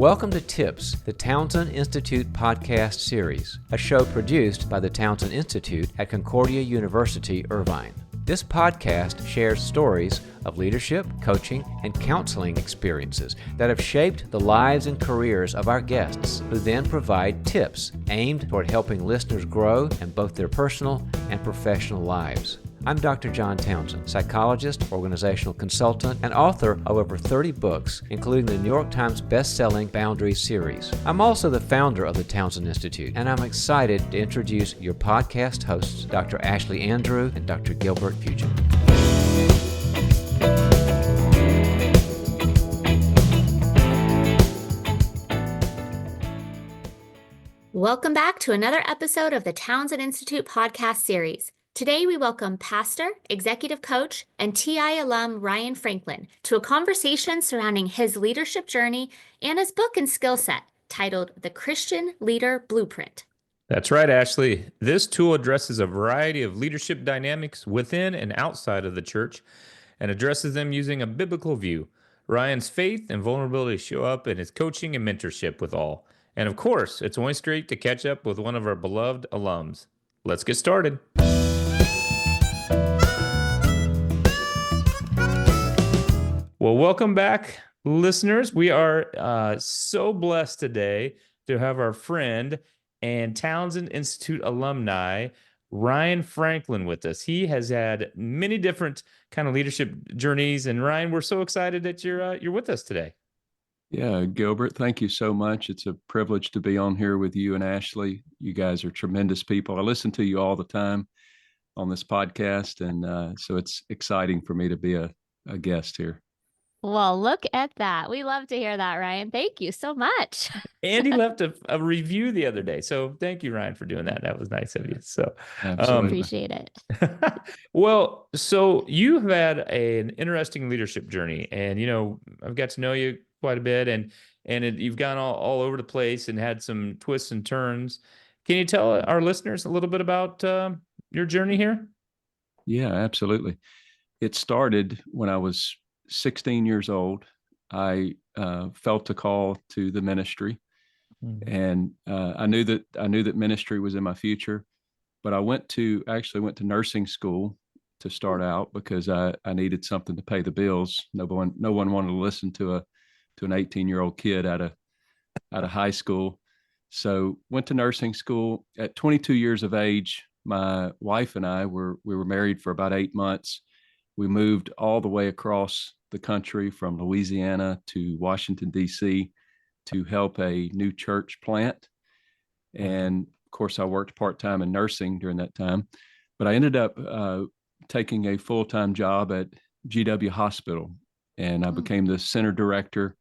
Welcome to Tips, the Townsend Institute podcast series, a show produced by the Townsend Institute at Concordia University, Irvine. This podcast shares stories of leadership, coaching, and counseling experiences that have shaped the lives and careers of our guests, who then provide tips aimed toward helping listeners grow in both their personal and professional lives. I'm Dr. John Townsend, psychologist, organizational consultant, and author of over 30 books, including the New York Times best-selling Boundaries series. I'm also the founder of the Townsend Institute, and I'm excited to introduce your podcast hosts, Dr. Ashlie Andrew and Dr. Gilbert Fugit. Welcome back to another episode of the Townsend Institute podcast series. Today, we welcome pastor, executive coach, and TI alum Ryan Franklin to a conversation surrounding his leadership journey and his book and skill set titled The Christian Leader Blueprint. That's right, Ashlie. This tool addresses a variety of leadership dynamics within and outside of the church and addresses them using a biblical view. Ryan's faith and vulnerability show up in his coaching and mentorship with all. And of course, it's only straight to catch up with one of our beloved alums. Let's get started. Well, welcome back, listeners. We are so blessed today to have our friend and Townsend Institute alumni, Ryan Franklin, with us. He has had many different kind of leadership journeys. And Ryan, we're so excited that you're with us today. Yeah, Gilbert, thank you so much. It's a privilege to be on here with you and Ashlie. You guys are tremendous people. I listen to you all the time on this podcast, and so it's exciting for me to be a guest here. Well, look at that. We love to hear that, Ryan. Thank you so much. Andy left a review the other day. So thank you, Ryan, for doing that. That was nice of you. So Appreciate it. Well, so you've had an interesting leadership journey, and, I've got to know you quite a bit, and you've gone all over the place and had some twists and turns. Can you tell our listeners a little bit about your journey here? Yeah, absolutely. It started when I was 16 years old. I felt a call to the ministry, and I knew that ministry was in my future. But I went to nursing school to start out because I needed something to pay the bills. No one wanted to listen to an 18-year-old kid out of high school. So went to nursing school at 22 years of age. My wife and I were married for about 8 months. We moved all the way across the country from Louisiana to Washington, D.C. to help a new church plant. And of course, I worked part-time in nursing during that time, but I ended up taking a full-time job at GW Hospital, and I became the center director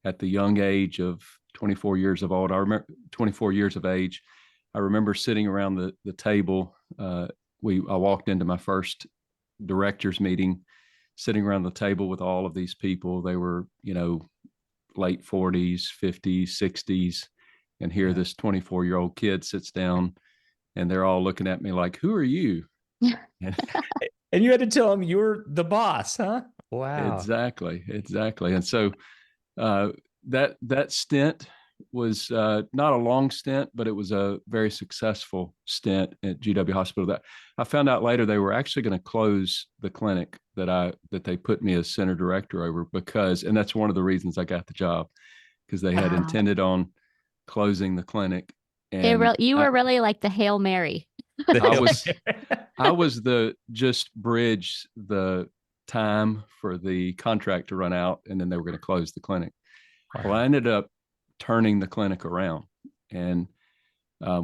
at the young age of 24 years of old. I remember 24 years of age. I remember sitting around the table. I walked into my first directors meeting, sitting around the table with all of these people. They were, late 40s, 50s, 60s. And here this 24-year-old kid sits down, and they're all looking at me like, "Who are you?" And you had to tell them you're the boss, huh? Wow. Exactly. And so that stint was not a long stint, but it was a very successful stint at GW Hospital. That I found out later they were actually going to close the clinic that they put me as center director over, and that's one of the reasons I got the job, because they had intended on closing the clinic. And You were really like the Hail Mary. I was just bridge the time for the contract to run out, and then they were going to close the clinic. Wow. Well, I ended up turning the clinic around, and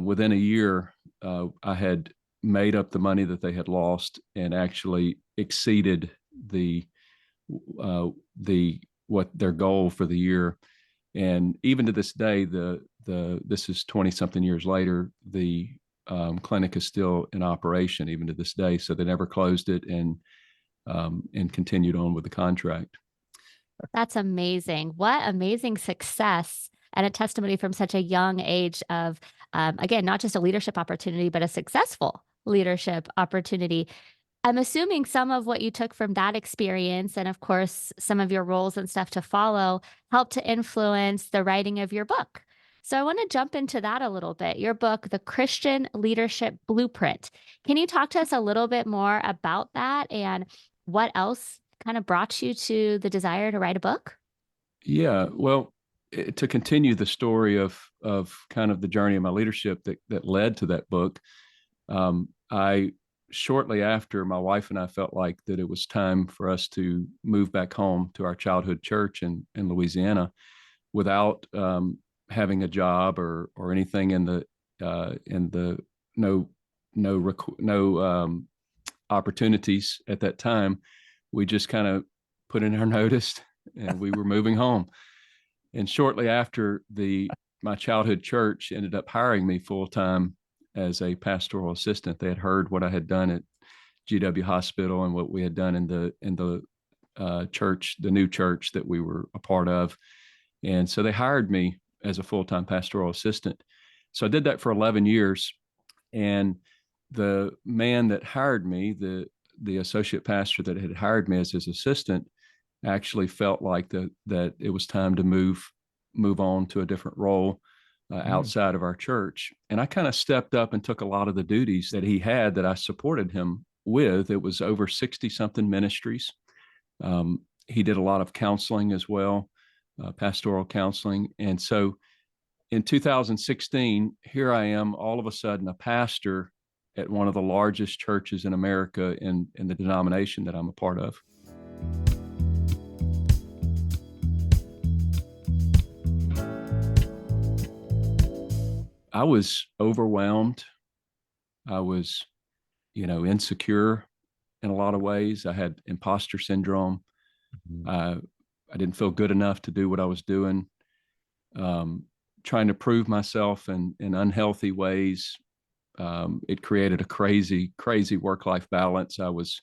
within a year, I had made up the money that they had lost and actually exceeded what their goal for the year. And even to this day, this is 20 something years later, the clinic is still in operation even to this day. So they never closed it and continued on with the contract. That's amazing. What amazing success, and a testimony from such a young age of, again, not just a leadership opportunity, but a successful leadership opportunity. I'm assuming some of what you took from that experience, and of course, some of your roles and stuff to follow, helped to influence the writing of your book. So I want to jump into that a little bit. Your book, The Christian Leadership Blueprint. Can you talk to us a little bit more about that and what else kind of brought you to the desire to write a book? Yeah, well, to continue the story of kind of the journey of my leadership that led to that book, I shortly after, my wife and I felt like that it was time for us to move back home to our childhood church in Louisiana without having a job or anything in the no opportunities at that time. We just kind of put in our notice and we were moving home. And shortly after, my childhood church ended up hiring me full time as a pastoral assistant. They had heard what I had done at GW Hospital and what we had done in the church, the new church that we were a part of, and so they hired me as a full time pastoral assistant. So I did that for 11 years, and the man that hired me, the associate pastor that had hired me as his assistant, actually felt like that it was time to move on to a different role outside of our church. And I kind of stepped up and took a lot of the duties that he had that I supported him with. It was over 60 something ministries. He did a lot of counseling as well, pastoral counseling. And so in 2016, here I am, all of a sudden, a pastor at one of the largest churches in America in the denomination that I'm a part of. I was overwhelmed. I was, insecure in a lot of ways. I had imposter syndrome. I didn't feel good enough to do what I was doing. Trying to prove myself in unhealthy ways. It created a crazy work-life balance. I was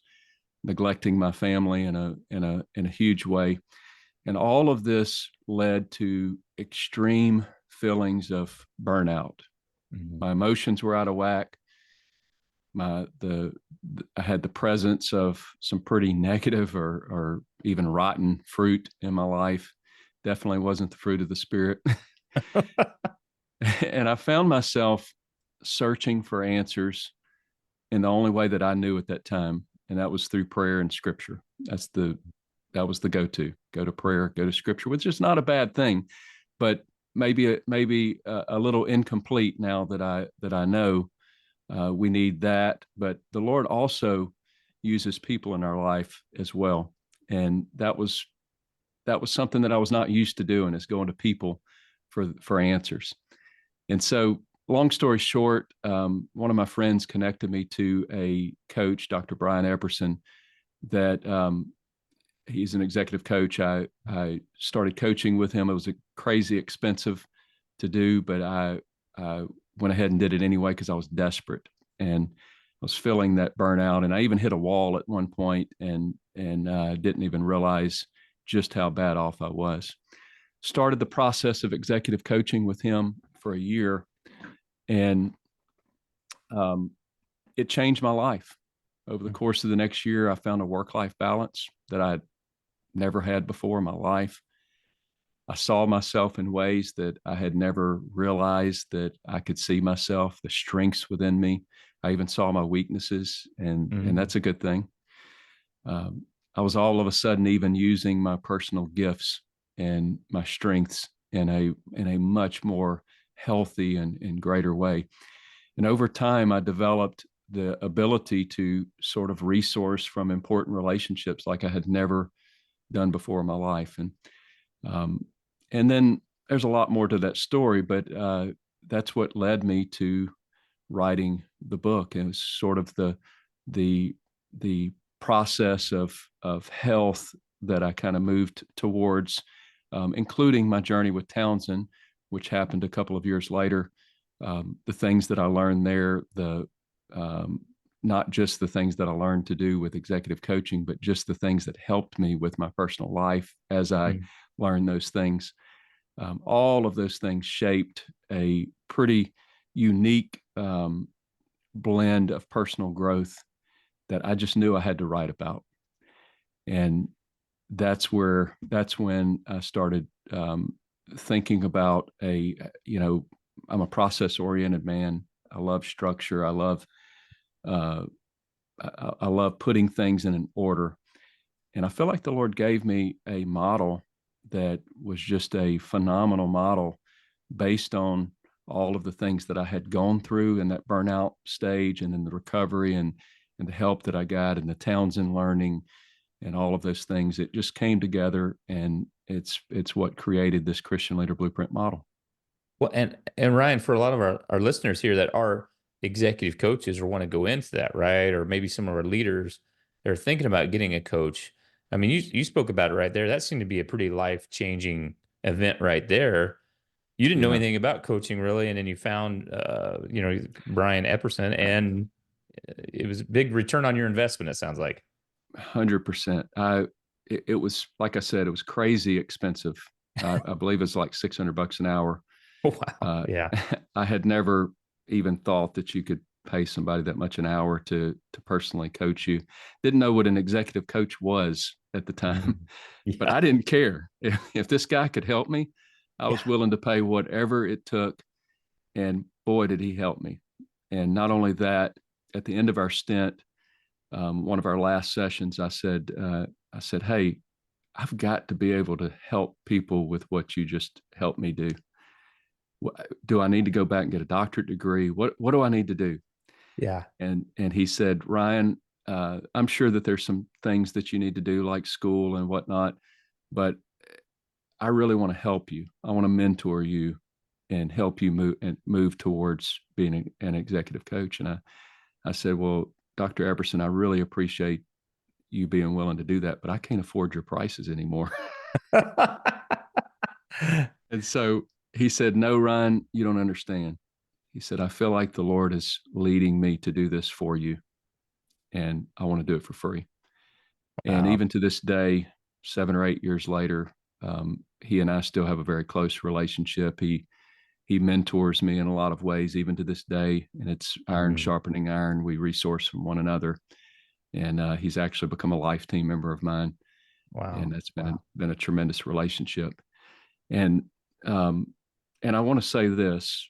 neglecting my family in a huge way. And all of this led to extreme feelings of burnout. My emotions were out of whack. I had the presence of some pretty negative or even rotten fruit in my life. Definitely wasn't the fruit of the Spirit. And I found myself searching for answers in the only way that I knew at that time, and that was through prayer and Scripture. That was the go to prayer, go to Scripture, which is not a bad thing, but maybe a little incomplete now that I know we need that. But the Lord also uses people in our life as well, and that was something that I was not used to doing, is going to people for answers. And so, long story short, one of my friends connected me to a coach, Dr. Brian Epperson, that he's an executive coach. I started coaching with him. It was crazy expensive to do, but I went ahead and did it anyway because I was desperate and I was feeling that burnout. And I even hit a wall at one point and didn't even realize just how bad off I was. Started the process of executive coaching with him for a year, and it changed my life. Over the course of the next year, I found a work-life balance that I'd never had before in my life. I saw myself in ways that I had never realized that I could see myself, the strengths within me. I even saw my weaknesses, and that's a good thing. I was all of a sudden even using my personal gifts and my strengths in a much more healthy and greater way. And over time, I developed the ability to sort of resource from important relationships like I had never done before in my life. And then there's a lot more to that story, but that's what led me to writing the book. It was sort of the process of health that I kind of moved towards, including my journey with Townsend, which happened a couple of years later. The things that I learned there, not just the things that I learned to do with executive coaching, but just the things that helped me with my personal life as I learned those things. All of those things shaped a pretty unique blend of personal growth that I just knew I had to write about. And that's when I started thinking about I'm a process oriented man. I love structure. I love putting things in an order. And I feel like the Lord gave me a model that was just a phenomenal model based on all of the things that I had gone through in that burnout stage, and in the recovery, and the help that I got, and the Townsend learning, and all of those things. It just came together, and it's what created this Christian Leader Blueprint model. Well, and Ryan, for a lot of our listeners here that are executive coaches or want to go into that, right? Or maybe some of our leaders that are thinking about getting a coach. I mean, you spoke about it right there. That seemed to be a pretty life-changing event right there. You didn't know anything about coaching really, and then you found Brian Epperson, and it was a big return on your investment, it sounds like. 100%. It was, like I said, it was crazy expensive. I believe it's like $600 an hour. Wow. Yeah. I had never even thought that you could pay somebody that much an hour to personally coach you. Didn't know what an executive coach was at the time, but I didn't care. If this guy could help me, I was willing to pay whatever it took. And boy, did he help me. And not only that, at the end of our stint, one of our last sessions, I said, hey, I've got to be able to help people with what you just helped me do. Do I need to go back and get a doctorate degree? What do I need to do? Yeah. And he said, Ryan, I'm sure that there's some things that you need to do, like school and whatnot, but I really want to help you. I want to mentor you and help you move towards being an executive coach. And I said, well, Dr. Epperson, I really appreciate you being willing to do that, but I can't afford your prices anymore. And so he said, no, Ryan, you don't understand. He said, I feel like the Lord is leading me to do this for you, and I want to do it for free. Wow. And even to this day, 7 or 8 years later, he and I still have a very close relationship. He mentors me in a lot of ways, even to this day, and it's iron sharpening iron. We resource from one another, and he's actually become a life team member of mine. Wow! And that's been a tremendous relationship. And I want to say this: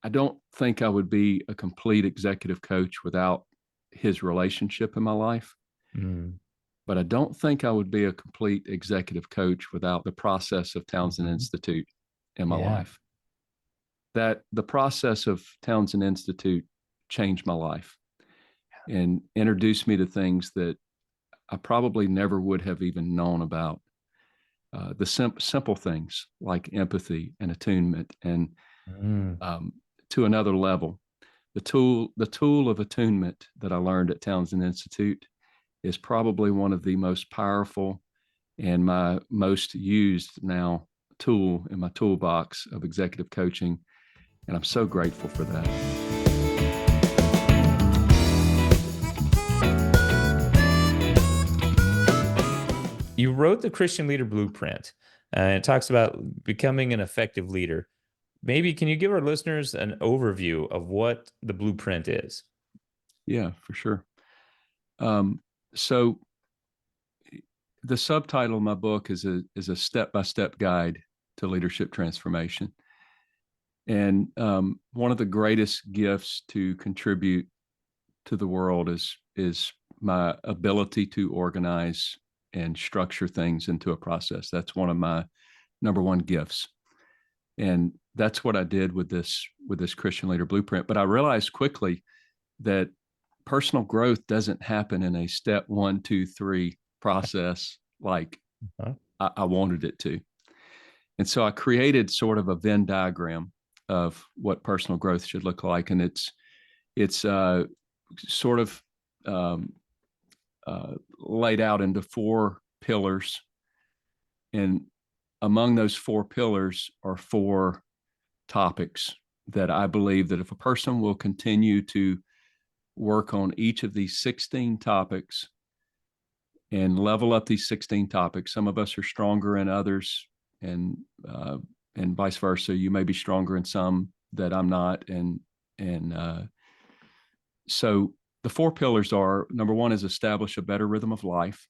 I don't think I would be a complete executive coach without his relationship in my life. But I don't think I would be a complete executive coach without the process of Townsend Institute in my life. That the process of Townsend Institute changed my life and introduced me to things that I probably never would have even known about. The simple things like empathy and attunement, and to another level. The tool of attunement that I learned at Townsend Institute is probably one of the most powerful and my most used now tool in my toolbox of executive coaching. And I'm so grateful for that. You wrote the Christian Leader Blueprint, and it talks about becoming an effective leader. Maybe can you give our listeners an overview of what the blueprint is? Yeah, for sure. So the subtitle of my book is a step-by-step guide to leadership transformation. And one of the greatest gifts to contribute to the world is my ability to organize and structure things into a process. That's one of my number one gifts. And that's what I did with this Christian Leader Blueprint. But I realized quickly that personal growth doesn't happen in a step 1, 2, 3 process like I wanted it to. And so I created sort of a Venn diagram of what personal growth should look like. And it's sort of laid out into 4 pillars. And among those 4 pillars are 4 topics that I believe that if a person will continue to work on each of these 16 topics and level up these 16 topics, some of us are stronger in others, and vice versa. You may be stronger in some that I'm not. So the four pillars are, number one is establish a better rhythm of life.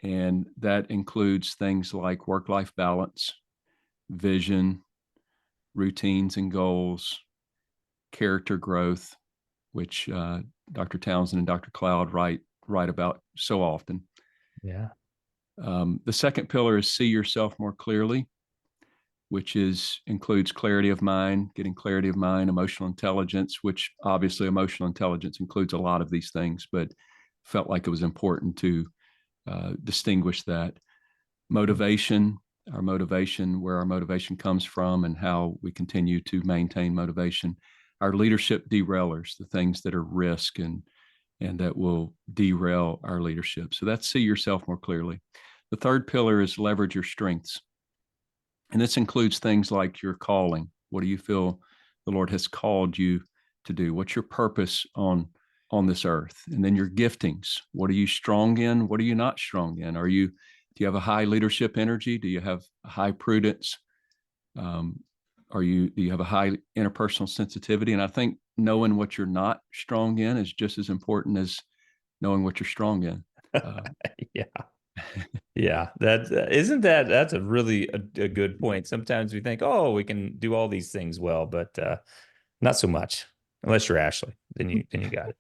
And that includes things like work-life balance, vision, routines and goals, character growth, which Dr. Townsend and Dr. Cloud write about so often. Yeah. The second pillar is see yourself more clearly, which includes clarity of mind, getting clarity of mind, emotional intelligence, which obviously emotional intelligence includes a lot of these things, but felt like it was important to distinguish that. Motivation, where our motivation comes from and how we continue to maintain motivation. Our leadership derailers, the things that are risk and that will derail our leadership. So that's see yourself more clearly. The third pillar is leverage your strengths. And this includes things like your calling. What do you feel the Lord has called you to do? What's your purpose on this earth? And then your giftings. What are you strong in? What are you not strong in? Do you have a high leadership energy? Do you have a high prudence? Do you have a high interpersonal sensitivity? And I think knowing what you're not strong in is just as important as knowing what you're strong in. Yeah. Yeah. That's a really a good point. Sometimes we think, oh, we can do all these things well, but not so much. Unless you're Ashlie, then you got it.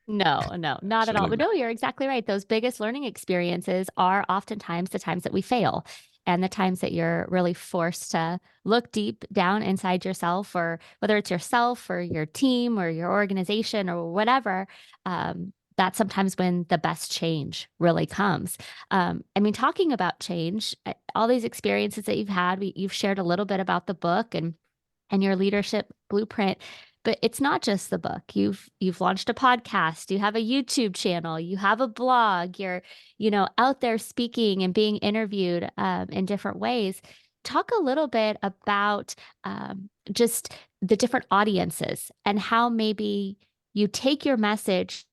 No, not at all. But no, you're exactly right. Those biggest learning experiences are oftentimes the times that we fail and the times that you're really forced to look deep down inside yourself, or whether it's yourself or your team or your organization or whatever. That's sometimes when the best change really comes. I mean, talking about change, all these experiences that you've had, you've shared a little bit about the book and your leadership blueprint. But it's not just the book. You've launched a podcast, you have a YouTube channel, you have a blog, you're, out there speaking and being interviewed in different ways. Talk a little bit about just the different audiences and how maybe you take your message,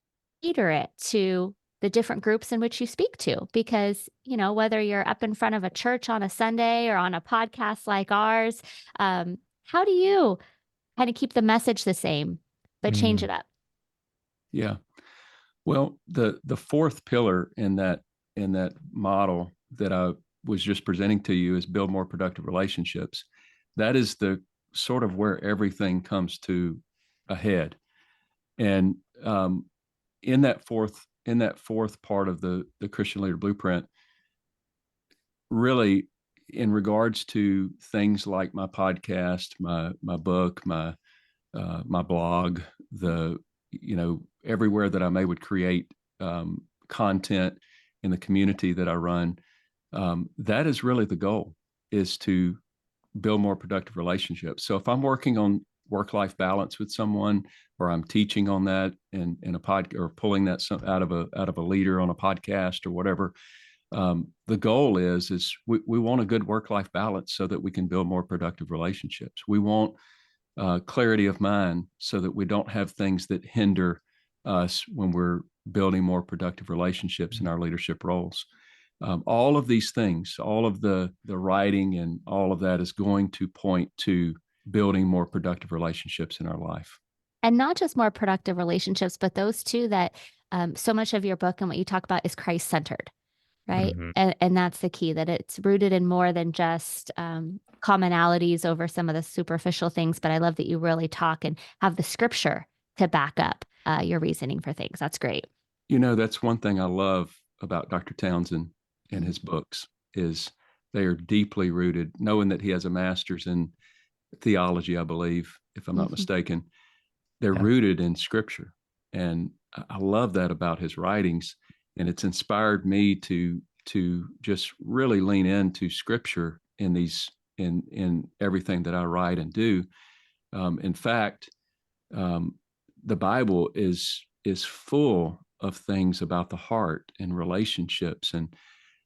cater it to the different groups in which you speak to, because, whether you're up in front of a church on a Sunday or on a podcast like ours, how do you kind of keep the message the same, but change it up? Yeah. Well, the fourth pillar in that model that I was just presenting to you is build more productive relationships. That is the sort of where everything comes to a head. And in that fourth part of the Christian Leader Blueprint, really in regards to things like my podcast, my book, my blog, everywhere that I'm able to create content in the community that I run, that is really the goal, is to build more productive relationships. So if I'm working on work-life balance with someone, or I'm teaching on that in a pod, or pulling that out of a leader on a podcast or whatever, the goal is we want a good work-life balance so that we can build more productive relationships. We want clarity of mind so that we don't have things that hinder us when we're building more productive relationships in our leadership roles. All of these things, all of the writing and all of that is going to point to building more productive relationships in our life. And not just more productive relationships, but those two that so much of your book and what you talk about is Christ-centered, right? Mm-hmm. And that's the key, that it's rooted in more than just commonalities over some of the superficial things. But I love that you really talk and have the scripture to back up your reasoning for things. That's great. That's one thing I love about Dr. Townsend and his books, is they are deeply rooted, knowing that he has a master's in theology, I believe, if I'm not mistaken. They're rooted in scripture. And I love that about his writings. And it's inspired me to just really lean into scripture in everything that I write and do. In fact, the Bible is full of things about the heart and relationships. And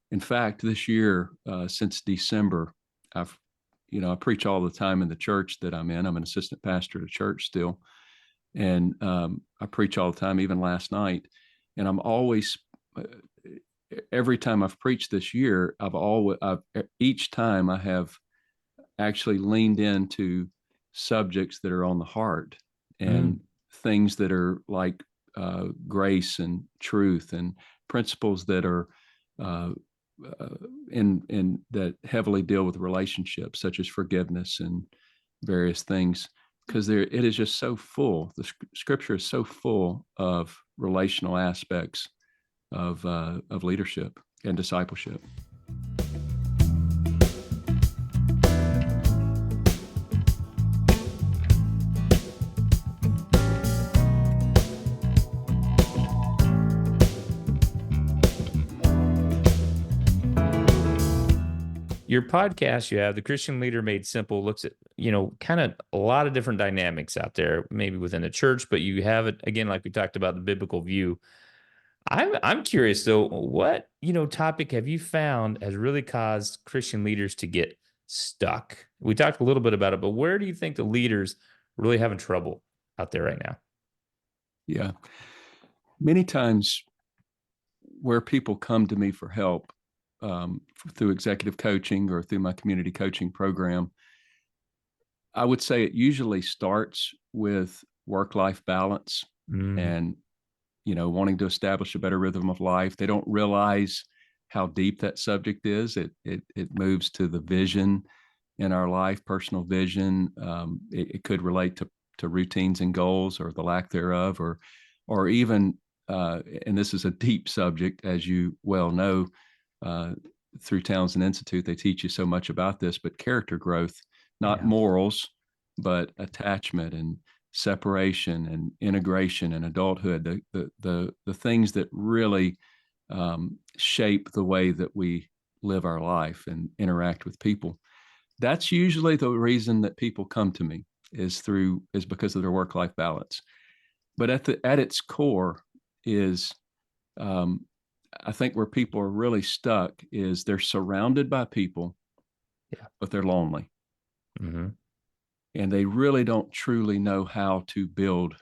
in fact, this year, since December, I preach all the time in the church that I'm in. I'm an assistant pastor at a church still. And I preach all the time, even last night. And I'm always, every time I've preached this year, each time I have actually leaned into subjects that are on the heart and things that are like grace and truth, and principles that are in that heavily deal with relationships, such as forgiveness and various things, because it is just so full. The scripture is so full of relational aspects of leadership and discipleship. Your podcast, you have The Christian Leader Made Simple, looks at, kind of a lot of different dynamics out there, maybe within the church, but you have it again, like we talked about, the biblical view. I'm curious though, what, topic have you found has really caused Christian leaders to get stuck? We talked a little bit about it, but where do you think the leaders really having trouble out there right now? Yeah. Many times where people come to me for help, through executive coaching or through my community coaching program, I would say it usually starts with work-life balance and, wanting to establish a better rhythm of life. They don't realize how deep that subject is. It moves to the vision in our life, personal vision. It could relate to routines and goals, or the lack thereof, or even, and this is a deep subject, as you well know, through Townsend Institute, they teach you so much about this, but character growth, not morals, but attachment and separation and integration and adulthood, the things that really shape the way that we live our life and interact with people. That's usually the reason that people come to me, is because of their work-life balance. But at its core is, I think where people are really stuck is they're surrounded by people, but they're lonely. Mm-hmm. And they really don't truly know how to build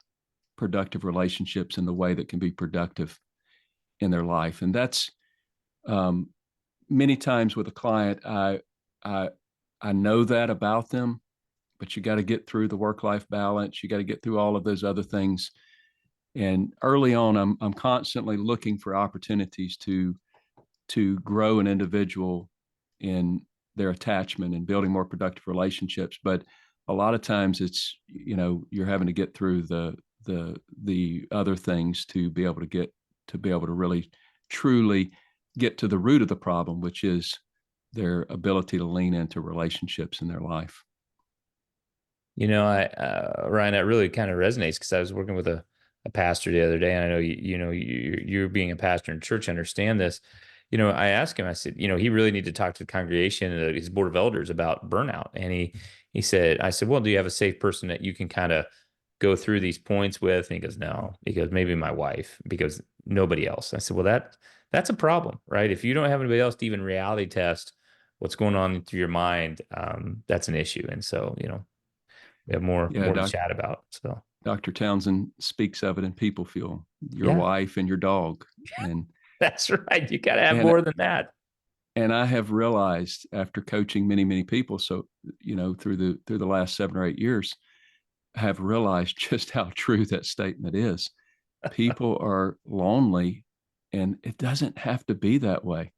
productive relationships in the way that can be productive in their life. And that's, many times with a client, I know that about them, but you got to get through the work-life balance. You got to get through all of those other things. And early on, I'm constantly looking for opportunities to grow an individual in their attachment and building more productive relationships. But a lot of times it's, you're having to get through the other things to be able to really truly get to the root of the problem, which is their ability to lean into relationships in their life. Ryan, that really kind of resonates, because I was working with a pastor the other day, and I know you being a pastor in church, understand this. I asked him, I said, he really needed to talk to the congregation and his board of elders about burnout. And I said, well, do you have a safe person that you can kind of go through these points with? And he goes, no. He goes, maybe my wife, because nobody else. I said, well, that's a problem, right? If you don't have anybody else to even reality test what's going on through your mind, that's an issue. And so, we have more to chat about. So Dr. Townsend speaks of it in People Fuel, your wife and your dog. And that's right. You got to have more than that. And I have realized, after coaching many, many people, so, through the last 7 or 8 years, I have realized just how true that statement is. People are lonely, and it doesn't have to be that way.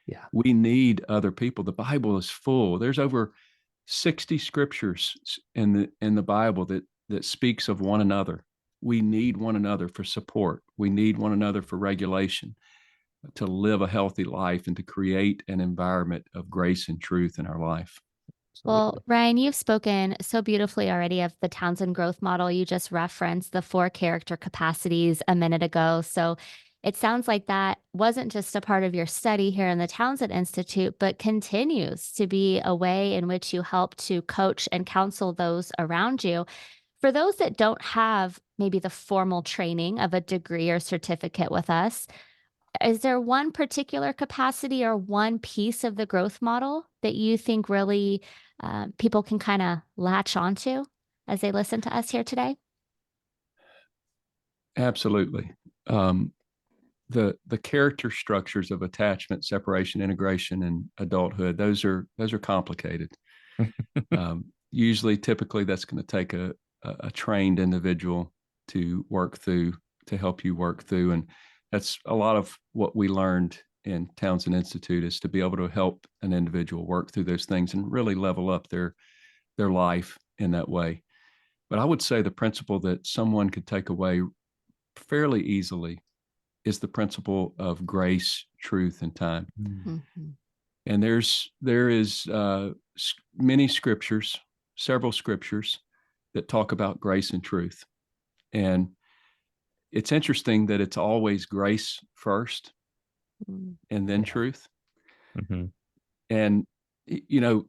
Yeah. We need other people. The Bible is full. There's over 60 scriptures in the Bible that speaks of one another. We need one another for support. We need one another for regulation, to live a healthy life and to create an environment of grace and truth in our life. Well, Ryan, you've spoken so beautifully already of the Townsend growth model. You just referenced the 4 character capacities a minute ago. So it sounds like that wasn't just a part of your study here in the Townsend Institute, but continues to be a way in which you help to coach and counsel those around you. For those that don't have maybe the formal training of a degree or certificate with us, is there one particular capacity or one piece of the growth model that you think really people can kind of latch onto as they listen to us here today? Absolutely. The character structures of attachment, separation, integration, and adulthood, those are complicated. Typically, that's going to take a trained individual to work through, to help you work through. And that's a lot of what we learned in Townsend Institute, is to be able to help an individual work through those things and really level up their life in that way. But I would say the principle that someone could take away fairly easily is the principle of grace, truth, and time. Mm-hmm. And there is many scriptures, several scriptures that talk about grace and truth. And it's interesting that it's always grace first and then truth. Mm-hmm. And,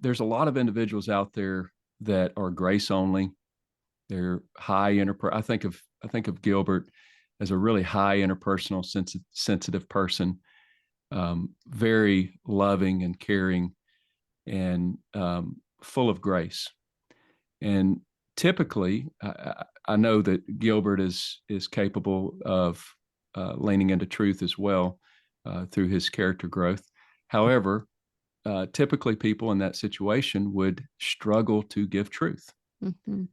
there's a lot of individuals out there that are grace only. They're high I think of Gilbert as a really high interpersonal, sensitive person, very loving and caring, and full of grace. And typically, I know that Gilbert is capable of leaning into truth as well through his character growth. However, typically people in that situation would struggle to give truth. Mm-hmm.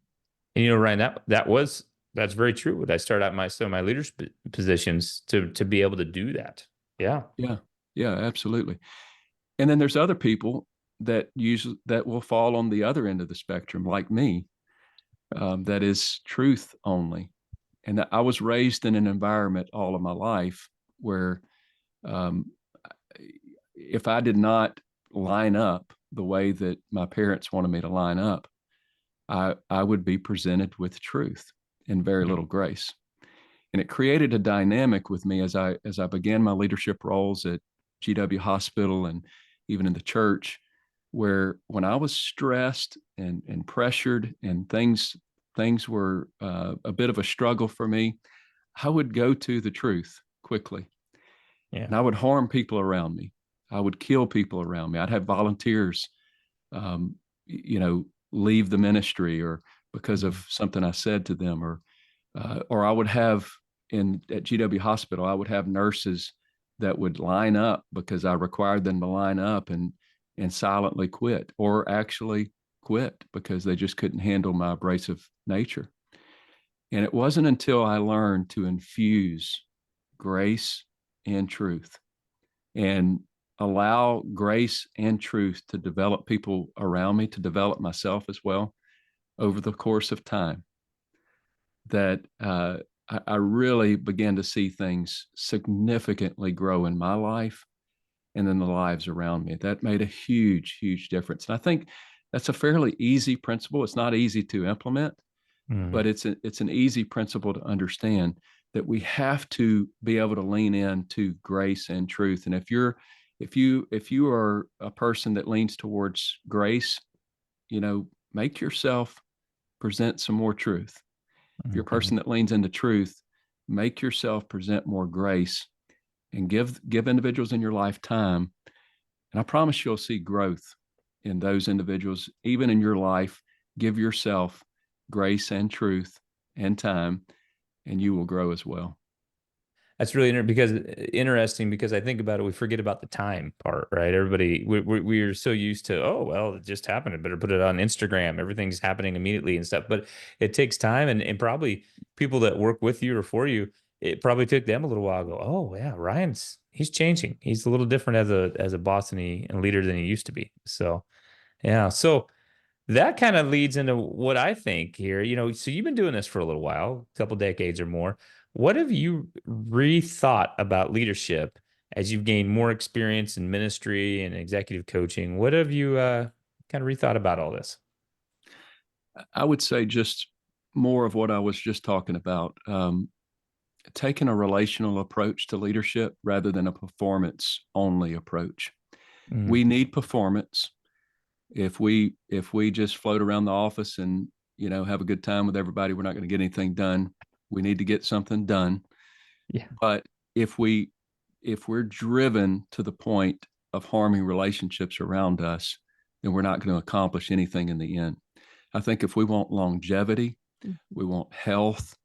And Ryan, that's very true. When I started out my leadership positions to be able to do that. Yeah. Yeah, absolutely. And then there's other people that will fall on the other end of the spectrum, like me, that is truth only. And I was raised in an environment all of my life where if I did not line up the way that my parents wanted me to line up, I would be presented with truth and very little grace. And it created a dynamic with me as I began my leadership roles at GW Hospital and even in the church, where when I was stressed and pressured and things were a bit of a struggle for me, I would go to the truth quickly. Yeah. And I would harm people around me. I would kill people around me. I'd have volunteers, leave the ministry or because of something I said to them, or I would have at GW Hospital, I would have nurses that would line up because I required them to line up and silently quit, or actually quit because they just couldn't handle my abrasive nature. And it wasn't until I learned to infuse grace and truth and allow grace and truth to develop people around me, to develop myself as well over the course of time, that I really began to see things significantly grow in my life and in the lives around me. That made a huge, huge difference. And I think that's a fairly easy principle. It's not easy to implement, but it's an easy principle to understand, that we have to be able to lean into grace and truth. And if you are a person that leans towards grace, make yourself present some more truth. If you're a person that leans into truth, make yourself present more grace, and give individuals in your life time. And I promise you'll see growth in those individuals, even in your life. Give yourself grace and truth and time, and you will grow as well. That's really interesting because I think about it, we forget about the time part, right? Everybody, we're so used to, oh, well, it just happened. I better put it on Instagram. Everything's happening immediately and stuff. But it takes time, and probably people that work with you or for you, it probably took them a little while to go, oh, yeah, he's changing. He's a little different as a boss and leader than he used to be. So, yeah. So that kind of leads into what I think here. So you've been doing this for a little while, a couple decades or more. What have you rethought about leadership as you've gained more experience in ministry and executive coaching? What have you kind of rethought about all this? I would say just more of what I was just talking about, taking a relational approach to leadership rather than a performance-only approach. We need performance. If we just float around the office and have a good time with everybody, we're not going to get anything done. We need to get something done. Yeah. But if we're driven to the point of harming relationships around us, then we're not going to accomplish anything in the end. I think if we want longevity, we want health,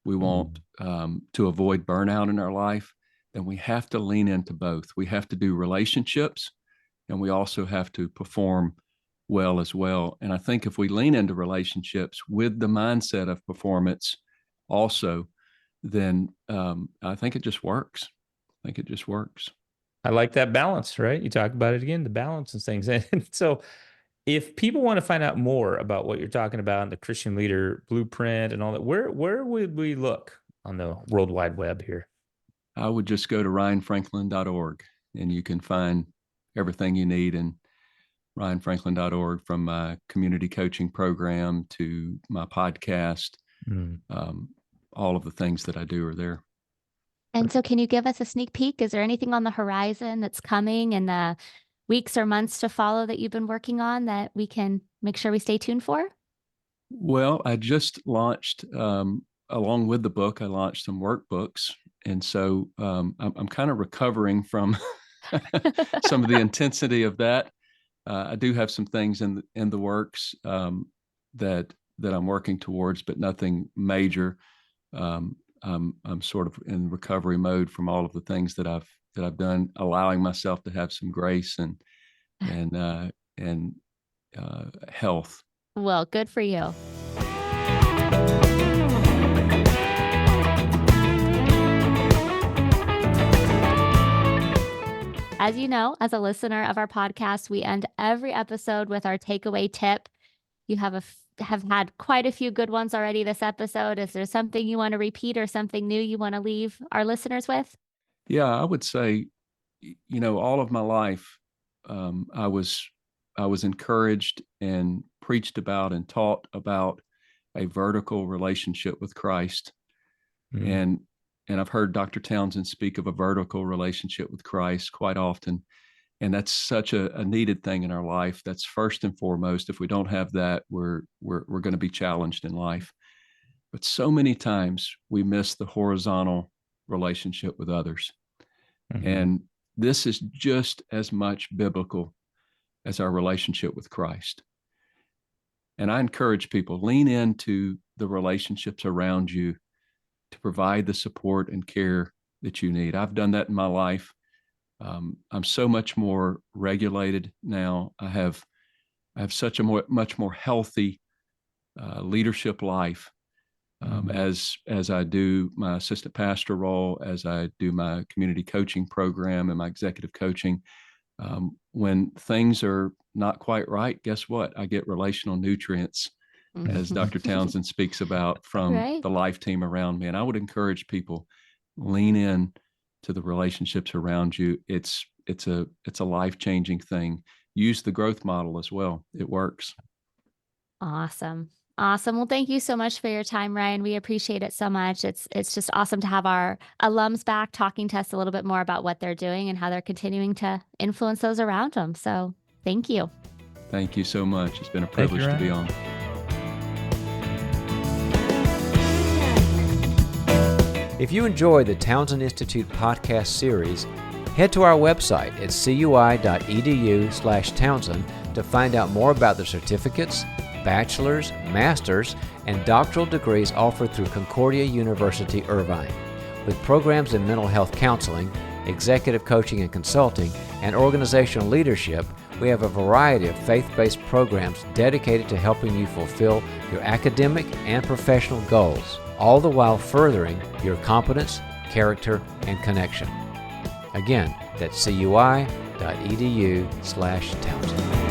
we want to avoid burnout in our life, then we have to lean into both. We have to do relationships, and we also have to perform well as well. And I think if we lean into relationships with the mindset of performance, also, then I think it just works. I think it just works. I like that balance, right? You talk about it again, the balance and things. And so if people want to find out more about what you're talking about and the Christian Leader Blueprint and all that, where would we look on the World Wide Web here? I would just go to ryanfranklin.org, and you can find everything you need in ryanfranklin.org, from my community coaching program to my podcast. All of the things that I do are there. And so can you give us a sneak peek? Is there anything on the horizon that's coming in the weeks or months to follow that you've been working on that we can make sure we stay tuned for? Well, I just launched, along with the book, I launched some workbooks. And so I'm kind of recovering from some of the intensity of that. I do have some things in the works that I'm working towards, but nothing major. I'm sort of in recovery mode from all of the things that I've done, allowing myself to have some grace and health. Well, good for you. As you know, as a listener of our podcast, we end every episode with our takeaway tip. You have had quite a few good ones already this episode. Is there something you want to repeat or something new you want to leave our listeners with? Yeah, I would say, all of my life, I was encouraged and preached about and taught about a vertical relationship with Christ. And I've heard Dr. Townsend speak of a vertical relationship with Christ quite often. And that's such a needed thing in our life. That's first and foremost. If we don't have that, we're going to be challenged in life. But so many times we miss the horizontal relationship with others. And this is just as much biblical as our relationship with Christ. And I encourage people, lean into the relationships around you to provide the support and care that you need. I've done that in my life. I'm so much more regulated now. I have such a much more healthy leadership life as I do my assistant pastor role, as I do my community coaching program and my executive coaching. When things are not quite right, guess what? I get relational nutrients, as Dr. Townsend speaks about, from the life team around me. And I would encourage people, lean in to the relationships around you. It's a life-changing thing. Use the growth model as well. It works. Awesome. Well, thank you so much for your time, Ryan. We appreciate it so much. It's just awesome to have our alums back talking to us a little bit more about what they're doing and how they're continuing to influence those around them. So thank you. Thank you so much. It's been a privilege to be on. If you enjoy the Townsend Institute podcast series, head to our website at cui.edu/Townsend to find out more about the certificates, bachelor's, master's, and doctoral degrees offered through Concordia University, Irvine. With programs in mental health counseling, executive coaching and consulting, and organizational leadership, we have a variety of faith-based programs dedicated to helping you fulfill your academic and professional goals, all the while furthering your competence, character, and connection. Again, that's cui.edu/Townsend.